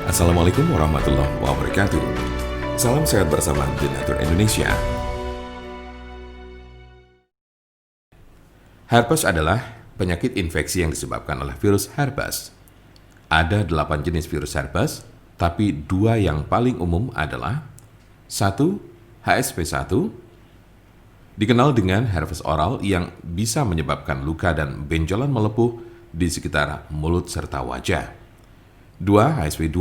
Assalamualaikum warahmatullahi wabarakatuh. Salam sehat bersama Donatur Indonesia. Herpes adalah penyakit infeksi yang disebabkan oleh virus herpes. Ada 8 jenis virus herpes, tapi 2 yang paling umum adalah 1. HSV1, dikenal dengan herpes oral yang bisa menyebabkan luka dan benjolan melepuh di sekitar mulut serta wajah. 2. HSV2,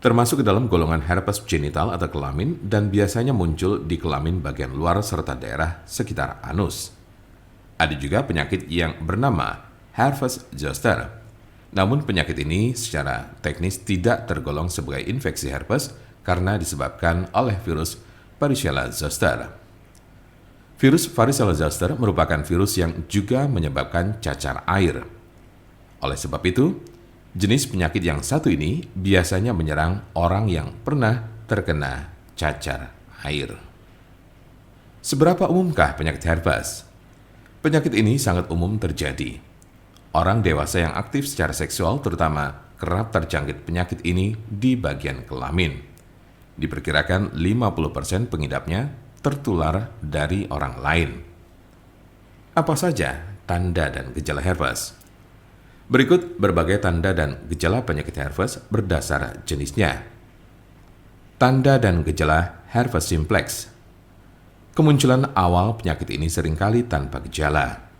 termasuk ke dalam golongan herpes genital atau kelamin dan biasanya muncul di kelamin bagian luar serta daerah sekitar anus. Ada juga penyakit yang bernama herpes zoster. Namun penyakit ini secara teknis tidak tergolong sebagai infeksi herpes karena disebabkan oleh virus Varicella zoster. Virus Varicella zoster merupakan virus yang juga menyebabkan cacar air. Oleh sebab itu, jenis penyakit yang satu ini biasanya menyerang orang yang pernah terkena cacar air. Seberapa umumkah penyakit herpes? Penyakit ini sangat umum terjadi. Orang dewasa yang aktif secara seksual terutama kerap terjangkit penyakit ini di bagian kelamin. Diperkirakan 50% pengidapnya tertular dari orang lain. Apa saja tanda dan gejala herpes? Berikut berbagai tanda dan gejala penyakit herpes berdasar jenisnya. Tanda dan gejala herpes simplex. Kemunculan awal penyakit ini seringkali tanpa gejala.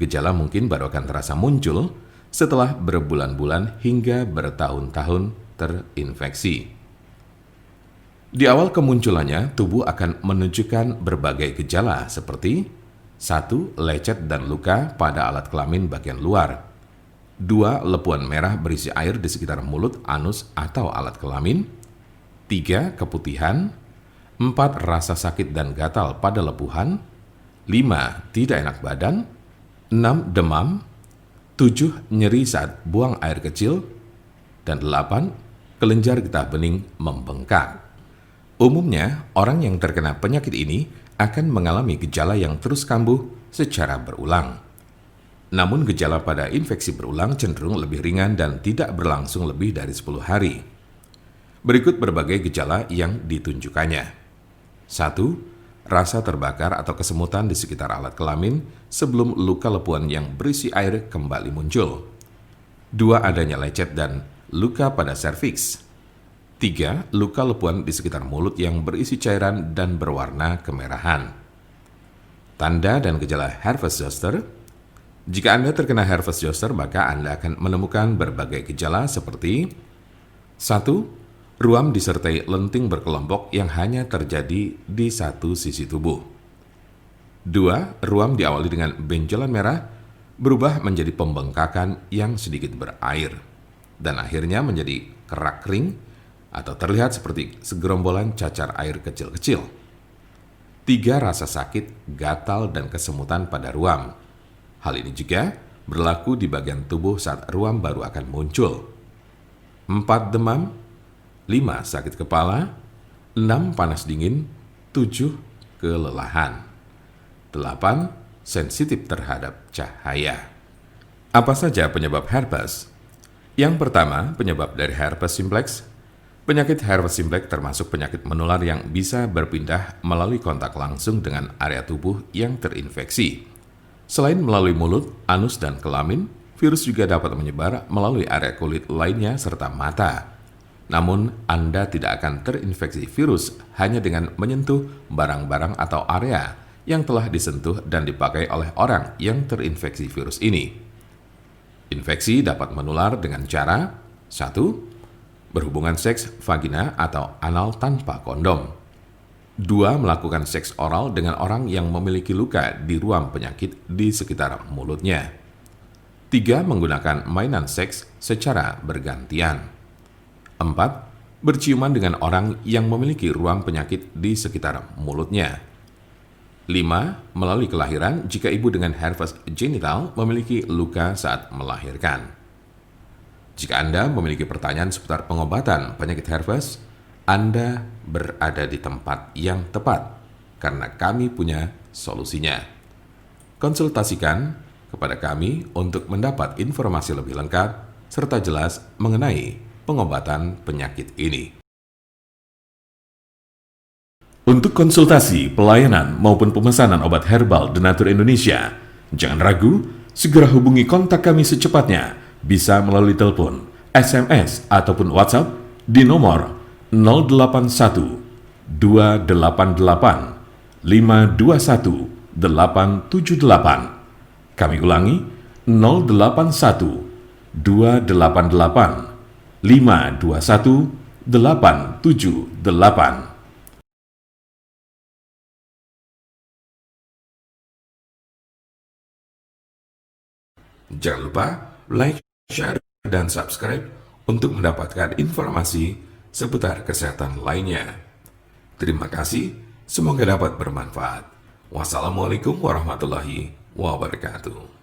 Gejala mungkin baru akan terasa muncul setelah berbulan-bulan hingga bertahun-tahun terinfeksi. Di awal kemunculannya, tubuh akan menunjukkan berbagai gejala seperti 1. Lecet dan luka pada alat kelamin bagian luar. 2. Lepuan merah berisi air di sekitar mulut, anus, atau alat kelamin. 3. Keputihan. 4. Rasa sakit dan gatal pada lepuhan. 5. Tidak enak badan. 6. Demam. 7. Nyeri saat buang air kecil. Dan 8. Kelenjar getah bening membengkak. Umumnya, orang yang terkena penyakit ini akan mengalami gejala yang terus kambuh secara berulang. Namun gejala pada infeksi berulang cenderung lebih ringan dan tidak berlangsung lebih dari 10 hari. Berikut berbagai gejala yang ditunjukkannya. 1. Rasa terbakar atau kesemutan di sekitar alat kelamin sebelum luka lepuan yang berisi air kembali muncul. 2. Adanya lecet dan luka pada serviks. 3. Luka lepuan di sekitar mulut yang berisi cairan dan berwarna kemerahan. Tanda dan gejala herpes zoster. Jika Anda terkena herpes zoster, maka Anda akan menemukan berbagai gejala seperti 1. Ruam disertai lenting berkelompok yang hanya terjadi di satu sisi tubuh. 2. Ruam diawali dengan benjolan merah berubah menjadi pembengkakan yang sedikit berair dan akhirnya menjadi kerak kering atau terlihat seperti segerombolan cacar air kecil-kecil. 3. Rasa sakit, gatal, dan kesemutan pada ruam. Hal ini juga berlaku di bagian tubuh saat ruam baru akan muncul. 4. Demam. 5. Sakit kepala. 6. Panas dingin. 7. Kelelahan. 8. Sensitif terhadap cahaya. Apa saja penyebab herpes? Yang pertama, penyebab dari herpes simplex. Penyakit herpes simplex termasuk penyakit menular yang bisa berpindah melalui kontak langsung dengan area tubuh yang terinfeksi. Selain melalui mulut, anus, dan kelamin, virus juga dapat menyebar melalui area kulit lainnya serta mata. Namun, Anda tidak akan terinfeksi virus hanya dengan menyentuh barang-barang atau area yang telah disentuh dan dipakai oleh orang yang terinfeksi virus ini. Infeksi dapat menular dengan cara 1. Berhubungan seks vagina atau anal tanpa kondom. 2. Melakukan seks oral dengan orang yang memiliki luka di ruam penyakit di sekitar mulutnya. 3. Menggunakan mainan seks secara bergantian. 4. Berciuman dengan orang yang memiliki ruam penyakit di sekitar mulutnya. 5. Melalui kelahiran jika ibu dengan herpes genital memiliki luka saat melahirkan. Jika Anda memiliki pertanyaan seputar pengobatan penyakit herpes, Anda berada di tempat yang tepat karena kami punya solusinya. Konsultasikan kepada kami untuk mendapat informasi lebih lengkap serta jelas mengenai pengobatan penyakit ini. Untuk konsultasi, pelayanan, maupun pemesanan obat herbal Denatur Indonesia, jangan ragu, segera hubungi kontak kami secepatnya, bisa melalui telepon, SMS, ataupun WhatsApp di nomor 081 288 521 878. Kami ulangi, 081 288 521 878. Jangan lupa like, share, dan subscribe untuk mendapatkan informasi seputar kesehatan lainnya. Terima kasih, semoga dapat bermanfaat. Wassalamualaikum warahmatullahi wabarakatuh.